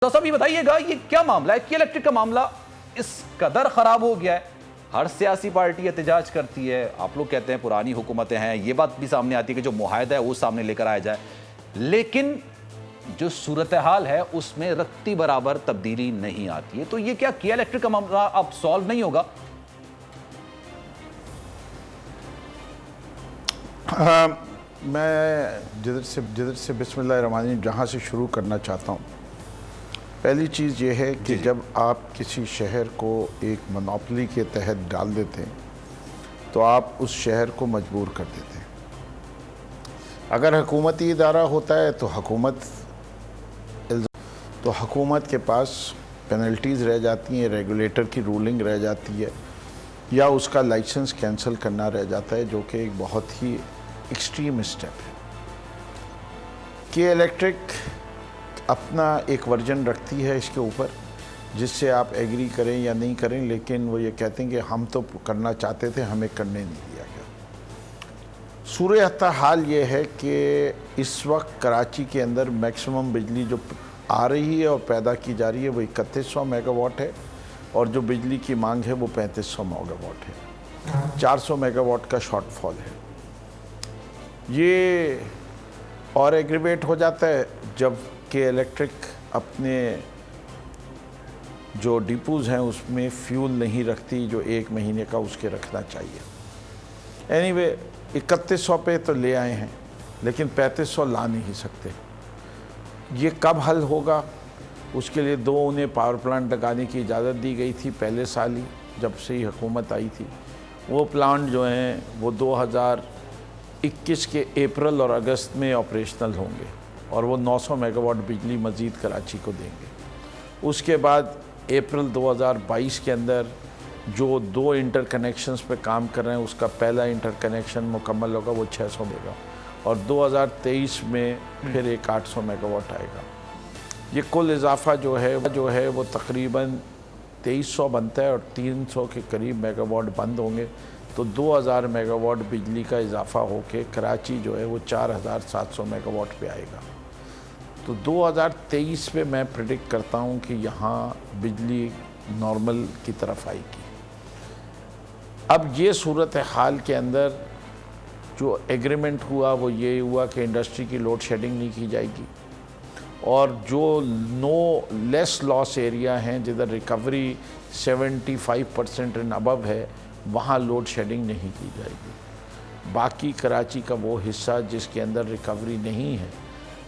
तो सब ये बताइएगा, ये क्या मामला है कि इलेक्ट्रिक का मामला इस कदर खराब हो गया है। हर सियासी पार्टी एहतजाज करती है, आप लोग कहते हैं पुरानी हुकूमतें हैं, ये बात भी सामने आती है कि जो मुआहदा है वो सामने लेकर आया जाए, लेकिन जो सूरत हाल है उसमें रत्ती बराबर तब्दीली नहीं आती है। तो ये क्या किया इलेक्ट्रिक का मामला अब सॉल्व नहीं होगा? मैं जिधर से बिस्मिल्लाहिर्रहमानिर्रहीम जहाँ से शुरू करना चाहता हूँ। पहली चीज़ ये है कि जब आप किसी शहर को एक मोनोपोली के तहत डाल देते हैं तो आप उस शहर को मजबूर कर देते हैं। अगर हुकूमती इदारा होता है तो हुकूमत के पास पेनल्टीज़ रह जाती हैं, रेगुलेटर की रूलिंग रह जाती है, या उसका लाइसेंस कैंसिल करना रह जाता है, जो कि एक बहुत ही एक्सट्रीम स्टेप है। के इलेक्ट्रिक अपना एक वर्जन रखती है इसके ऊपर, जिससे आप एग्री करें या नहीं करें, लेकिन वो ये कहते हैं कि हम तो करना चाहते थे, हमें करने नहीं दिया गया। सूरत हाल ये है कि इस वक्त कराची के अंदर मैक्सिमम बिजली जो आ रही है और पैदा की जा रही है वो 3100 मेगावाट है, और जो बिजली की मांग है वो 3500 मेगावाट है। 400 मेगावाट का शॉर्टफॉल है। ये और एग्रीवेट हो जाता है जब के इलेक्ट्रिक अपने जो डिपोज़ हैं उसमें फ्यूल नहीं रखती जो 1 महीने का उसके रखना चाहिए। एनीवे 3100 पे तो ले आए हैं, लेकिन 3500 ला नहीं सकते। ये कब हल होगा? उसके लिए उन्हें पावर प्लांट लगाने की इजाज़त दी गई थी पहले साल ही, जब से ही हुकूमत आई थी। वो प्लांट जो हैं वो 2021 के अप्रैल और अगस्त में ऑपरेशनल होंगे, और वो 900 मेगावाट बिजली मज़ीद कराची को देंगे। उसके बाद अप्रैल 2022 के अंदर जो 2 इंटरकनेक्शंस पे काम कर रहे हैं, उसका पहला इंटरकनेक्शन मुकम्मल होगा, वो 600 मेगा, और 2023 में फिर एक 800 मेगावाट आएगा। ये कुल इजाफा जो है वो तकरीबन 2300 बनता है, और 300 के करीब मेगावाट बंद होंगे, तो 2000 मेगावाट बिजली का इजाफा होके कराची जो है वो 4700 मेगावाट पे आएगा। तो 2023 पे मैं प्रेडिक्ट करता हूँ कि यहाँ बिजली नॉर्मल की तरफ आएगी। अब ये सूरत हाल के अंदर जो एग्रीमेंट हुआ वो ये हुआ कि इंडस्ट्री की लोड शेडिंग नहीं की जाएगी, और जो लेस लॉस एरिया हैं जिधर रिकवरी 75% एंड अबव है, वहाँ लोड शेडिंग नहीं की जाएगी। बाकी कराची का वो हिस्सा जिसके अंदर रिकवरी नहीं है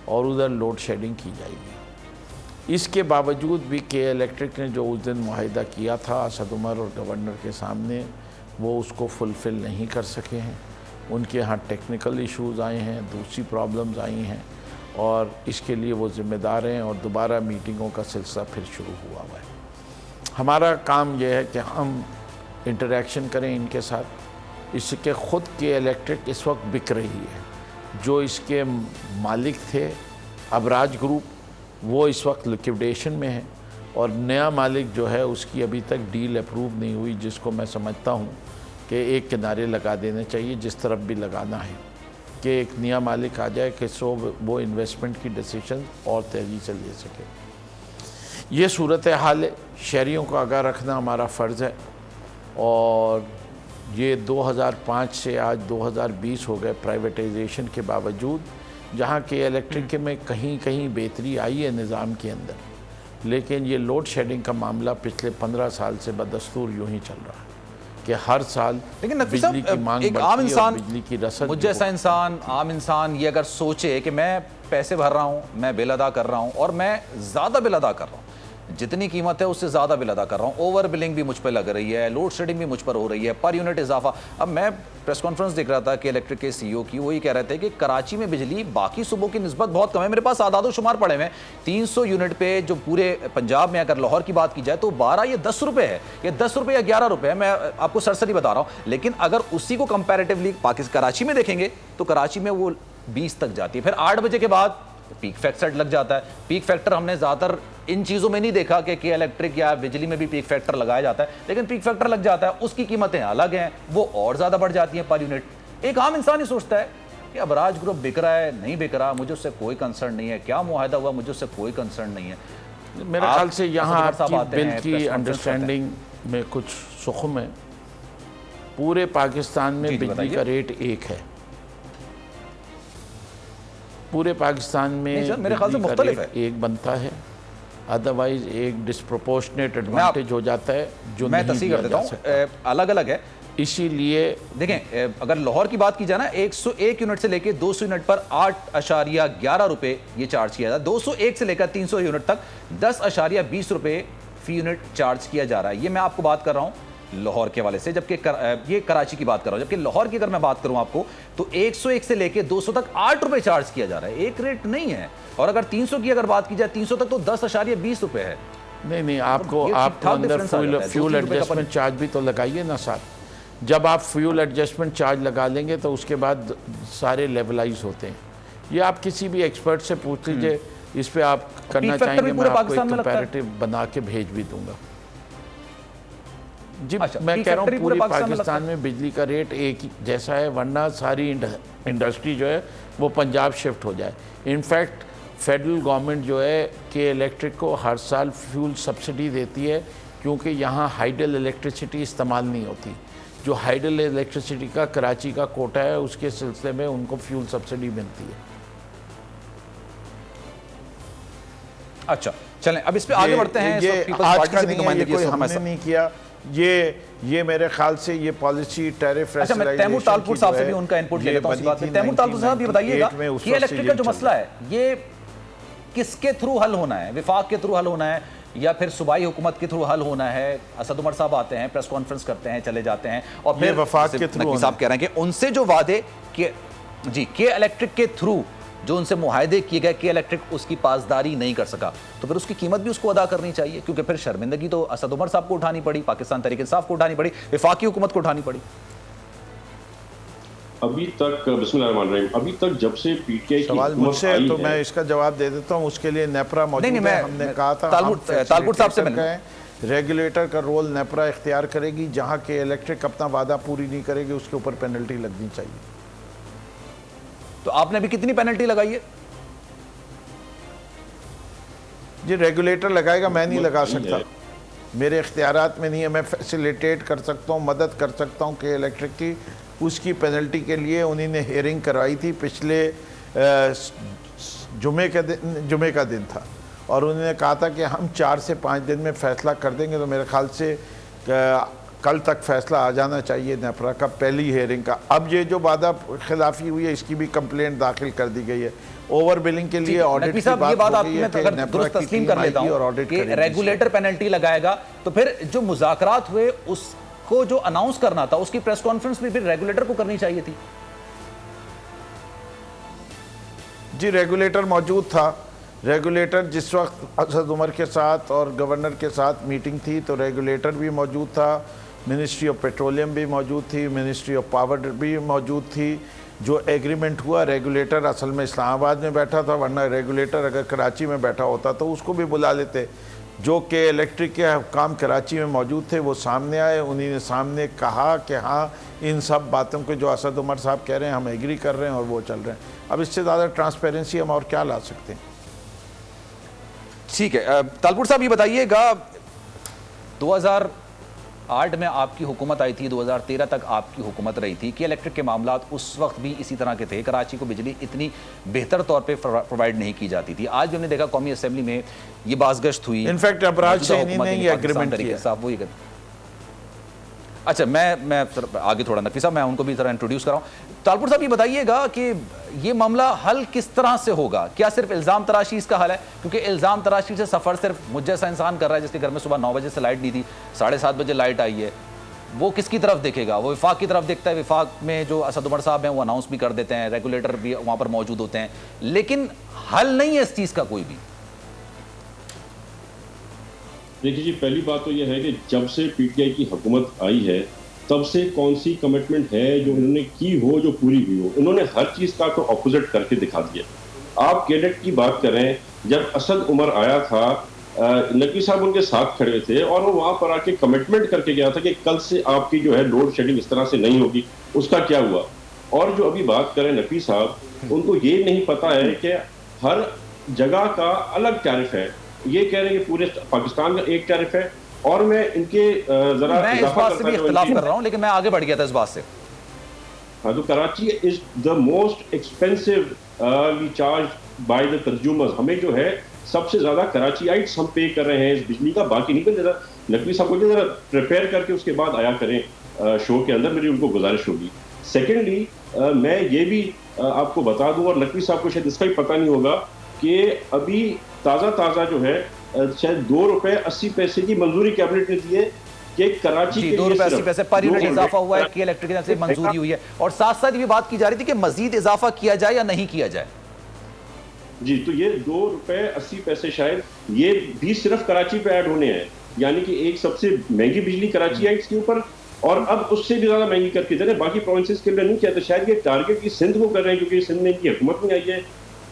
और उधर लोड शेडिंग की जाएगी। इसके बावजूद भी के इलेक्ट्रिक ने जो उस दिन मुआहिदा किया था असद उमर और गवर्नर के सामने, वो उसको फुलफ़िल नहीं कर सके हैं। उनके यहाँ टेक्निकल इश्यूज़ आए हैं, दूसरी प्रॉब्लम्स आई हैं, और इसके लिए वो ज़िम्मेदार हैं, और दोबारा मीटिंगों का सिलसिला फिर शुरू हुआ है। हमारा काम यह है कि हम इंटरेक्शन करें इनके साथ। इसके ख़ुद के इलेक्ट्रिक इस वक्त बिक रही है। जो इसके मालिक थे अबराज ग्रुप, वो इस वक्त लिक्विडेशन में है, और नया मालिक जो है उसकी अभी तक डील अप्रूव नहीं हुई, जिसको मैं समझता हूँ कि एक किनारे लगा देने चाहिए, जिस तरफ भी लगाना है, कि एक नया मालिक आ जाए कि वो इन्वेस्टमेंट की डिसीजन और तेज़ी से ले सके। ये सूरत हाल है। शहरियों को आगाह रखना हमारा फ़र्ज़ है, और ये 2005 से आज 2020 हो गए प्राइवेटाइजेशन के बावजूद, जहाँ के इलेक्ट्रिक में कहीं कहीं बेहतरी आई है निज़ाम के अंदर, लेकिन ये लोड शेडिंग का मामला पिछले 15 साल से बदस्तूर यूँ ही चल रहा है कि हर साल लेकिन बिजली की मांग एक आम इंसान, बिजली की रसद, मुझ जैसा इंसान, आम इंसान ये अगर सोचे कि मैं पैसे भर रहा हूँ, मैं बिल अदा कर रहा हूँ, और मैं ज़्यादा बिल अदा कर रहा हूँ, जितनी कीमत है उससे ज़्यादा बिल अदा कर रहा हूँ, ओवर बिलिंग भी मुझ पर लग रही है, लोड शेडिंग भी मुझ पर हो रही है, पर यूनिट इजाफा। अब मैं प्रेस कॉन्फ्रेंस देख रहा था कि इलेक्ट्रिक के सीईओ की, वही कह रहे थे कि कराची में बिजली बाकी सूबों की निस्बत बहुत कम है। मेरे पास आदादो शुमार पड़े हुए हैं, 300 यूनिट पे जो पूरे पंजाब में, अगर लाहौर की बात की जाए तो 12 या 10 रुपये है, ये 10 रुपये या 11 रुपये है, मैं आपको सरसरी बता रहा हूँ। लेकिन अगर उसी को कंपेरेटिवली कराची में देखेंगे तो कराची में वो 20 तक जाती है। फिर 8 बजे के बाद पीक फैक्टर लग जाता है। पीक फैक्टर हमने ज़्यादातर इन चीज़ों में नहीं देखा कि इलेक्ट्रिक या बिजली में भी पीक फैक्टर लगाया जाता है, लेकिन पीक फैक्टर लग जाता है, उसकी कीमतें अलग हैं, वो और ज़्यादा बढ़ जाती हैं पर यूनिट। एक आम इंसान ही सोचता है कि अबराज ग्रुप बिक रहा है, नहीं बिक रहा, मुझे उससे कोई कंसर्न नहीं है, क्या मुआहदा हुआ, मुझे उससे कोई कंसर्न नहीं है। मेरे आप ख्याल से यहाँ असद उमर साहब आपकी आते बिल हैं, की प्रेस कॉन्फ्रेंस अंडरस्टैंडिंग में कुछ सुखम है। पूरे पाकिस्तान में जी, बिजली बताइए। का रेट एक है। पूरे पाकिस्तान में नहीं सर, मेरे ख्याल से बिजली का मुख्तलिफ रेट है। एक बनता है, अदरवाइज एक डिस्प्रोपोर्शनेट एडवांटेज हो जाता है जो मैं नहीं तस्दीक दिया कर देता जा हूँ, सकता। अलग अलग है। इसीलिए देखें, अगर लाहौर की बात की जाए ना, 101 यूनिट से लेकर 200 यूनिट पर 8.11 रुपए ये चार्ज किया जाता है। 201 से लेकर 300 यूनिट तक 10.20 रुपए फी यूनिट चार्ज किया जा रहा है। ये मैं आपको बात कर रहा हूं लाहौर के हवाले से, जबकि ये कराची की बात कर रहा हूं। जबकि लाहौर की अगर मैं बात करूं आपको, तो 101 से लेकर 200 तक 8 रुपए चार्ज किया जा रहा है। एक रेट नहीं है। और अगर 300 की अगर बात की जाए, 300 तक तो 10.20 रुपए है। नहीं, आपको ये आपको ठीक-ठाक अंदर difference आ जाता है। फ्यूल 2-3 रुपए का एडजस्टमेंट चार्ज भी तो लगाइए ना साथ। जब आप फ्यूल एडजस्टमेंट चार्ज लगा लेंगे तो उसके बाद सारे लेवलाइज होते हैं। ये आप किसी भी एक्सपर्ट से पूछ लीजिए, इस पे आप करना फैक्टर चाहेंगे, भी मैं पूरे आपको एक पाकिस्तान में लगता है। कंपैरेटिव बना के भेज भी दूंगा। जी, अच्छा, मैं पीक कह रहा फैक्टर हूँ भी पूरे पूरे पाकिस्तान में पाकिस्तान में बिजली का रेट एक ही जैसा है, वरना सारी इंडस्ट्री जो है वो पंजाब शिफ्ट हो जाए। इनफैक्ट फेडरल गवर्नमेंट जो है के इलेक्ट्रिक को हर साल फ्यूल सब्सिडी देती है, क्योंकि यहाँ हाइडल इलेक्ट्रिसिटी इस्तेमाल नहीं होती। जो हाइडल इलेक्ट्रिसिटी का कराची का कोटा है, उसके सिलसिले में उनको फ्यूल सब्सिडी मिलती है। अच्छा, चलें अब इस पे आगे बढ़ते हैं। ये इस वक्त पीपल्स आज पार्टी का से भी नहीं है, ये नुमाइंदगी कोई इस वक्त हमने हमारे नहीं किया। ये मेरे ख्याल से ये पॉलिसी टैरिफ अच्छा, मैं तैमूर तालपुर साहब से भी उनका इनपुट ले लेता हूं इस बात में। तैमूर तालपुर साहब, ये बताइएगा कि इलेक्ट्रिक का जो मसला है, ये किसके थ्रू हल होना है? विफाक के थ्रू हल होना है या फिर सूबाई हुकूमत के थ्रू हल होना है? असद उमर साहब आते हैं, प्रेस कॉन्फ्रेंस करते हैं, चले जाते हैं, और फिर वफाक के थ्रू साहब कह रहे हैं कि उनसे जो वादे के इलेक्ट्रिक के थ्रू जो उनसे मुआहदे किए गए, के इलेक्ट्रिक उसकी पासदारी नहीं कर सका, तो फिर उसकी कीमत भी उसको अदा करनी चाहिए, क्योंकि फिर शर्मिंदगी तो असद उमर साहब को उठानी पड़ी, पाकिस्तान तहरीक इंसाफ को उठानी पड़ी, विफाकी हुकूमत को उठानी पड़ी। अभी तक बिस्मिल्लाहिर्रहमानिर्रहीम, अभी तक जब से पीटीआई की सवाल हुकूमत मुझसे आई तो है, मैं इसका जवाब दे देता हूँ। उसके लिए नेपरा मौजूद नहीं, है। हमने कहा था तालपुर साहब से मैंने रेगुलेटर का रोल नेपरा इख्तियार करेगी। जहाँ के इलेक्ट्रिक अपना वादा पूरी नहीं करेगी, उसके ऊपर पेनल्टी लगनी चाहिए। तो आपने अभी कितनी पेनल्टी लगाई है? जी, रेगुलेटर लगाएगा, मैं नहीं लगा नहीं सकता, है। मेरे इख्तियारात में नहीं है। मैं फैसिलिटेट कर सकता हूँ, मदद कर सकता हूँ कि इलेक्ट्रिक की उसकी पेनल्टी के लिए उन्हीं ने हियरिंग करवाई थी। पिछले जुमे का दिन था, और उन्होंने कहा था कि हम 4 से 5 दिन में फ़ैसला कर देंगे। तो मेरे ख्याल से कल तक फैसला आ जाना चाहिए नेपरा का, पहली हेयरिंग का। अब ये जो वादा खिलाफी हुई है, इसकी भी कंप्लेंट दाखिल कर दी गई है। ओवर बिलिंग के लिए ऑडिट की साहब, ये बात हो आपकी गई है मैं कि अगर नेपरा दुरुस्त की तस्लीम टीम कर लेता आएगी और हूं ऑडिट कि करेगी। रेगुलेटर पेनल्टी लगाएगा, तो फिर जो मुज़ाकरात हुए उसको जो अनाउंस करना था, उसकी प्रेस कॉन्फ्रेंस भी फिर रेगुलेटर को करनी चाहिए थी। जी, रेगुलेटर मौजूद था। रेगुलेटर जिस वक्त असद उमर के साथ और गवर्नर के साथ मीटिंग थी, तो रेगुलेटर भी मौजूद था, मिनिस्ट्री ऑफ पेट्रोलियम भी मौजूद थी, मिनिस्ट्री ऑफ पावर भी मौजूद थी। जो एग्रीमेंट हुआ, रेगुलेटर असल में इस्लामाबाद में बैठा था, वरना रेगुलेटर अगर कराची में बैठा होता तो उसको भी बुला लेते। जो कि इलेक्ट्रिक के काम कराची में मौजूद थे, वो सामने आए, उन्हीं ने सामने कहा कि हाँ, इन सब बातों के जो असद उमर साहब कह रहे हैं हम एग्री कर रहे हैं और वो चल रहे हैं। अब इससे ज़्यादा ट्रांसपेरेंसी हम और क्या ला सकते हैं? ठीक है, तालपुर साहब ये बताइएगा, 2008 में आपकी हुकूमत आई थी, 2013 तक आपकी हुकूमत रही थी कि इलेक्ट्रिक के मामलात उस वक्त भी इसी तरह के थे। कराची को बिजली इतनी बेहतर तौर पे प्रोवाइड नहीं की जाती थी। आज भी हमने देखा कौमी असेंबली में ये बाज़गश्त हुई। इनफैक्ट अबराज से इन्होंने ये एग्रीमेंट किया। साहब वही अच्छा, मैं आगे थोड़ा नकवी साहब, मैं उनको भी तरह इंट्रोड्यूस कराऊं। तालपुर साहब ये बताइएगा कि ये मामला हल किस तरह से होगा? क्या सिर्फ इल्ज़ाम तराशी इसका हल है? क्योंकि इल्ज़ाम तराशी से सफ़र सिर्फ मुझ जैसा इंसान कर रहा है जिसके घर में सुबह 9 बजे से लाइट नहीं थी, 7:30 बजे लाइट आई है। वो किसकी तरफ देखेगा? वो विफाक की तरफ देखता है। विफाक में जो असद उमर साहब हैं वो अनाउंस भी कर देते हैं, रेगुलेटर भी वहाँ पर मौजूद होते हैं, लेकिन हल नहीं है इस चीज़ का कोई भी। देखिए जी, पहली बात तो यह है कि जब से पीटीआई की हुकूमत आई है, तब से कौन सी कमिटमेंट है जो उन्होंने की हो, जो पूरी हुई हो? उन्होंने हर चीज़ का तो ऑपोजिट करके दिखा दिया। आप कैडेट की बात करें, जब असद उमर आया था, नकवी साहब उनके साथ खड़े थे और वो वहाँ पर आके कमिटमेंट करके गया था कि कल से आपकी जो है लोड शेडिंग इस तरह से नहीं होगी। उसका क्या हुआ? और जो अभी बात करें नकवी साहब, उनको ये नहीं पता है कि हर जगह का अलग टैरिफ है। ये कह रहे हैं कि पूरे पाकिस्तान का एक टैरिफ है। और मैं इनके जरा मैं इस बात से भी इख्तिलाफ कर रहा हूं, लेकिन मैं आगे बढ़ गया था इस बात से। हाँ, तो Karachi is the most expensive charge by the consumers. हमें जो है सबसे ज्यादा कराचीआइट्स हम पे कर रहे हैं इस बिजली का, बाकी नहीं। जरा नकवी साहब को जरा प्रिपेयर करके उसके बाद आया करें शो के अंदर, मेरी उनको गुजारिश होगी। सेकेंडली मैं ये भी आपको बता दूं, और नकवी साहब को शायद इसका भी पता नहीं होगा, कि अभी ताज़ा जो है शायद ₹2.80 की मंजूरी कैबिनेट ने दी है कि कराची के ₹2.80 पर यूनिट इजाफा हुआ है, की इलेक्ट्रिक से मंजूरी हुई है। और साथ साथ ये बात की जा रही थी कि मजीद इजाफा किया जाए या नहीं किया जाए। जी, तो ये ₹2.80 शायद ये भी सिर्फ कराची पे ऐड होने हैं, यानी कि एक सबसे महंगी बिजली कराची है इसके ऊपर, और अब उससे भी ज्यादा महंगी करके दे रहे हैं। बाकी प्रोविंसेस के लिए नहीं किया, तो शायद ये टारगेट की सिंध को कर रहे हैं, क्योंकि सिंध में इनकी हुकूमत नहीं आई है।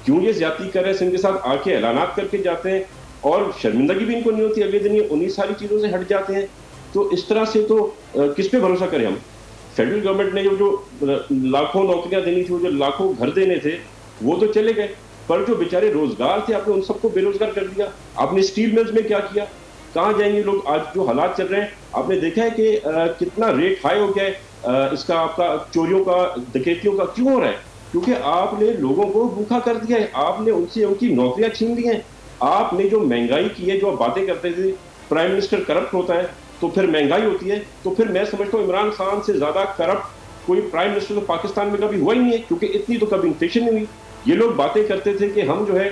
क्यों ये ज्यादती कर रहे हैं, सिंध के साथ आके ऐलानात करके जाते हैं, और शर्मिंदगी भी इनको नहीं होती, अगले दिन ये उन्हीं सारी चीजों से हट जाते हैं। तो इस तरह से तो किस पे भरोसा करें हम? फेडरल गवर्नमेंट ने जो लाखों नौकरियां देनी थी, जो लाखों घर देने थे, वो तो चले गए, पर जो बेचारे रोजगार थे आपने उन सबको बेरोजगार कर दिया। आपने स्टील मिल्स में क्या किया? कहाँ जाएंगे लोग? आज जो हालात चल रहे हैं, आपने देखा है कि कितना रेट हाई हो गया है इसका, आपका चोरियों का, डकैतियों का। क्यों हो रहा है? क्योंकि आपने लोगों को भूखा कर दिया है, आपने उनसे उनकी नौकरियां छीन ली हैं। आपने जो महंगाई की है, जो आप बातें करते थे प्राइम मिनिस्टर करप्ट होता है तो फिर महंगाई होती है, तो फिर मैं समझता हूँ इमरान खान से ज्यादा करप्ट कोई प्राइम मिनिस्टर तो पाकिस्तान में कभी हुआ ही नहीं है, क्योंकि इतनी तो कभी इन्फ्लेशन नहीं हुई। ये लोग बातें करते थे कि हम जो है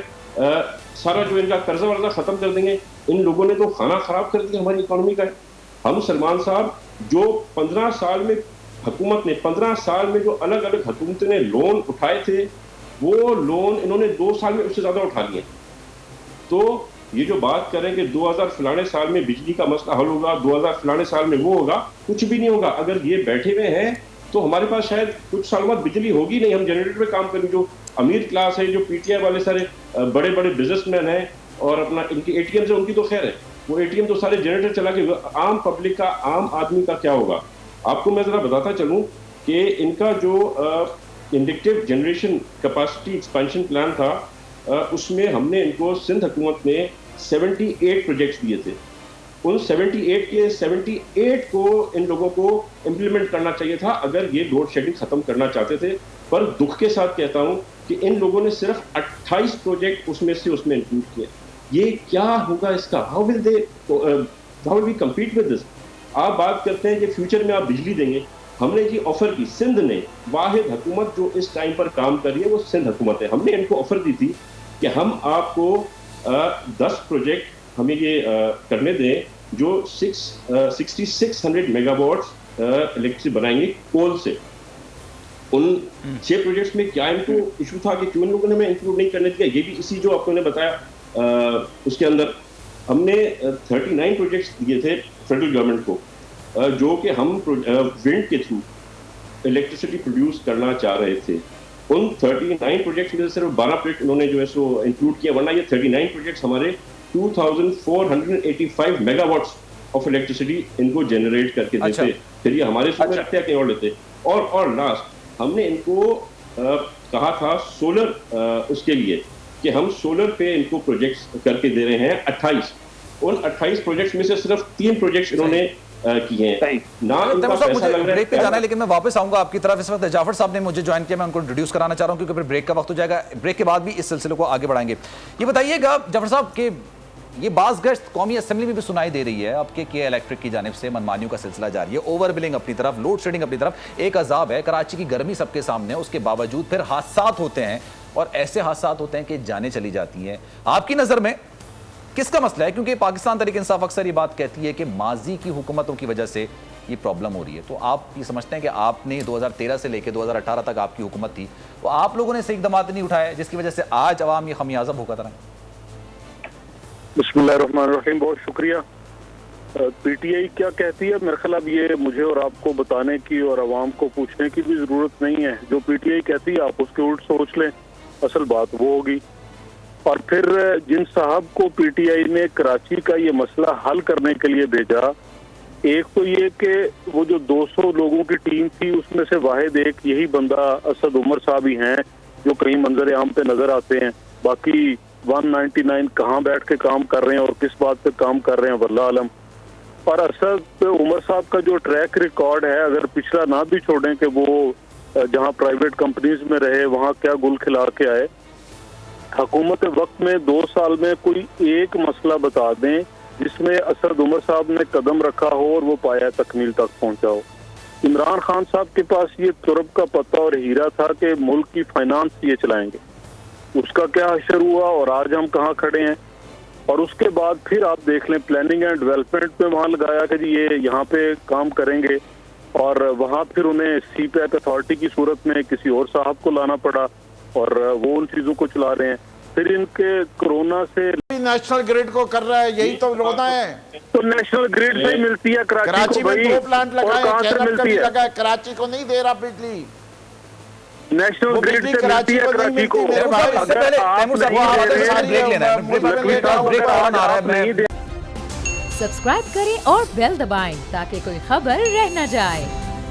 सारा जो इनका कर्जा वर्जा खत्म कर देंगे। इन लोगों ने तो खाना खराब कर दिया हमारी इकोनॉमी का। हम सलमान साहब, जो 15 साल में हुकूमत ने 15 साल में जो अलग अलग हुकूमतें ने लोन उठाए थे, वो लोन इन्होंने 2 साल में उससे ज्यादा उठा लिए। तो ये जो बात करें कि 2000 फलाने साल में बिजली का मसला हल होगा, 2000 फलाने साल में वो होगा, कुछ भी नहीं होगा। अगर ये बैठे हुए हैं तो हमारे पास शायद कुछ साल बाद बिजली होगी नहीं, हम जनरेटर पे काम करेंगे। जो अमीर क्लास है, जो पीटीआई वाले सारे बड़े बड़े बिजनेसमैन हैं और अपना इनके एटीएम से, उनकी तो खैर है, वो एटीएम तो सारे जनरेटर चला के, आम पब्लिक का, आम आदमी का क्या होगा? आपको मैं जरा बताता चलूं कि इनका जो inductive generation capacity expansion plan था, उसमें हमने इनको सिंध हुकूमत ने 78 प्रोजेक्ट्स दिए थे। उन 78 के 78 को इन लोगों को इम्प्लीमेंट करना चाहिए था अगर ये लोड शेडिंग खत्म करना चाहते थे। पर दुख के साथ कहता हूं कि इन लोगों ने सिर्फ 28 प्रोजेक्ट उसमें इंक्लूड किए। ये क्या होगा इसका? How will we compete with this? आप बात करते हैं कि फ्यूचर में आप बिजली देंगे। हमने जी ऑफर की, सिंध ने, वाहिद हुकूमत जो इस टाइम पर काम कर रही है वो सिंध हुकूमत है। हमने इनको ऑफर दी थी कि हम आपको 10 प्रोजेक्ट हमें ये करने दें जो 6600 मेगावाट इलेक्ट्रिसिटी बनाएंगे कोल से। उन 6 प्रोजेक्ट्स में क्या इनको इशू था कि क्यों इन लोगों ने हमें इंक्लूड नहीं करने दिया? ये भी इसी जो आपने बताया उसके अंदर हमने 39 प्रोजेक्ट्स दिए थे फेडरल गवर्नमेंट को, जो कि हम विंड के थ्रू इलेक्ट्रिसिटी प्रोड्यूस करना चाह रहे थे। उन 39 प्रोजेक्ट्स में से सिर्फ 12 प्रोजेक्ट उन्होंने जो है सो इंक्लूड किया, वरना ये 39 प्रोजेक्ट्स हमारे 2485 मेगावाट्स ऑफ इलेक्ट्रिसिटी इनको जनरेट करके देते। फिर ये हमारे सूबे रखते हैं कहीं और लेते। और लास्ट हमने इनको कहा था सोलर, उसके लिए कि हम सोलर पे इनको प्रोजेक्ट्स करके दे रहे हैं 28। उन 28 प्रोजेक्ट्स में से सिर्फ 3 प्रोजेक्ट्स इन्होंने किए हैं ना। मुझे ब्रेक पे जाना है, लेकिन मैं वापस आऊंगा आपकी तरफ। इस वक्त जाफर साहब ने मुझे ज्वाइन किया, मैं उनको इंट्रोड्यूस कराना चाह रहा हूं क्योंकि फिर ब्रेक का वक्त हो जाएगा। ब्रेक के बाद भी इस सिलसिले को आगे बढ़ाएंगे। ये बताइएगा जाफर साहब कि ये बाज़गश्त कौमी असेंबली में भी सुनाई दे रही है आपके के इलेक्ट्रिक की जानिब से मनमानियों का सिलसिला जारी है, ओवर बिलिंग अपनी तरफ, लोड शेडिंग अपनी तरफ। एक अजाब है, कराची की गर्मी सबके सामने, उसके बावजूद फिर हादसात होते हैं और ऐसे हादसात होते हैं कि जाने चली जाती हैं। आपकी नज़र में किसका मसला है? क्योंकि पाकिस्तान तहरीक इंसाफ अक्सर ये बात कहती है कि माजी की हुकूमतों की वजह से ये प्रॉब्लम हो रही है। तो आप ये समझते हैं कि आपने 2013 से लेकर 2018 तक आपकी हुकूमत थी, तो आप लोगों ने सही इक़दाम नहीं उठाए जिसकी वजह से आज अवाम ये खमियाजा भुगत रहे हैं? बिस्मिल्लाहिर्रहमानिर्रहीम, बहुत शुक्रिया। पीटीआई क्या कहती है, मेरे ख्याल अब ये मुझे और आपको बताने की और आवाम को पूछने की भी जरूरत नहीं है। जो पीटीआई कहती है आप उसके उल्ट सोच लें, असल बात वो होगी। और फिर जिन साहब को पीटीआई ने कराची का ये मसला हल करने के लिए भेजा, एक तो ये कि वो जो 200 लोगों की टीम थी उसमें से वाहिद एक यही बंदा असद उमर साहब ही हैं जो कहीं मंजर आम पे नजर आते हैं। बाकी 199 कहाँ बैठ के काम कर रहे हैं और किस बात पे काम कर रहे हैं, वल्लाह आलम। और असद उमर साहब का जो ट्रैक रिकॉर्ड है, अगर पिछला ना भी छोड़ें कि वो जहाँ प्राइवेट कंपनीज में रहे वहाँ क्या गुल खिला के आए, हुकूमत वक्त में 2 साल में कोई एक मसला बता दें जिसमें असद उमर साहब ने कदम रखा हो और वो पाया तकमील तक पहुंचा हो। इमरान खान साहब के पास ये तुरब का पत्ता और हीरा था कि मुल्क की फाइनेंस ये चलाएंगे, उसका क्या हशर हुआ और आज हम कहाँ खड़े हैं। और उसके बाद फिर आप देख लें प्लानिंग एंड डेवलपमेंट पे वहाँ लगाया कि जी ये यहाँ पे काम करेंगे, और वहाँ फिर उन्हें सीपैक अथॉरिटी की सूरत में किसी और साहब को लाना पड़ा और वो उन चीजों को चला रहे हैं। फिर इनके कोरोना से नेशनल ग्रिड को कर रहा है, यही तो रोना है। तो नेशनल ग्रिड से ही मिलती है कराची में 2 प्लांट लगाए, कहाँ से मिलती है? लगा है, कराची को नहीं दे रहा बिजली। नेशनल ग्रिड से मिलती है कराची को। मैं सब्सक्राइब करें और बेल दबाएं ताकि कोई खबर रह न जाए।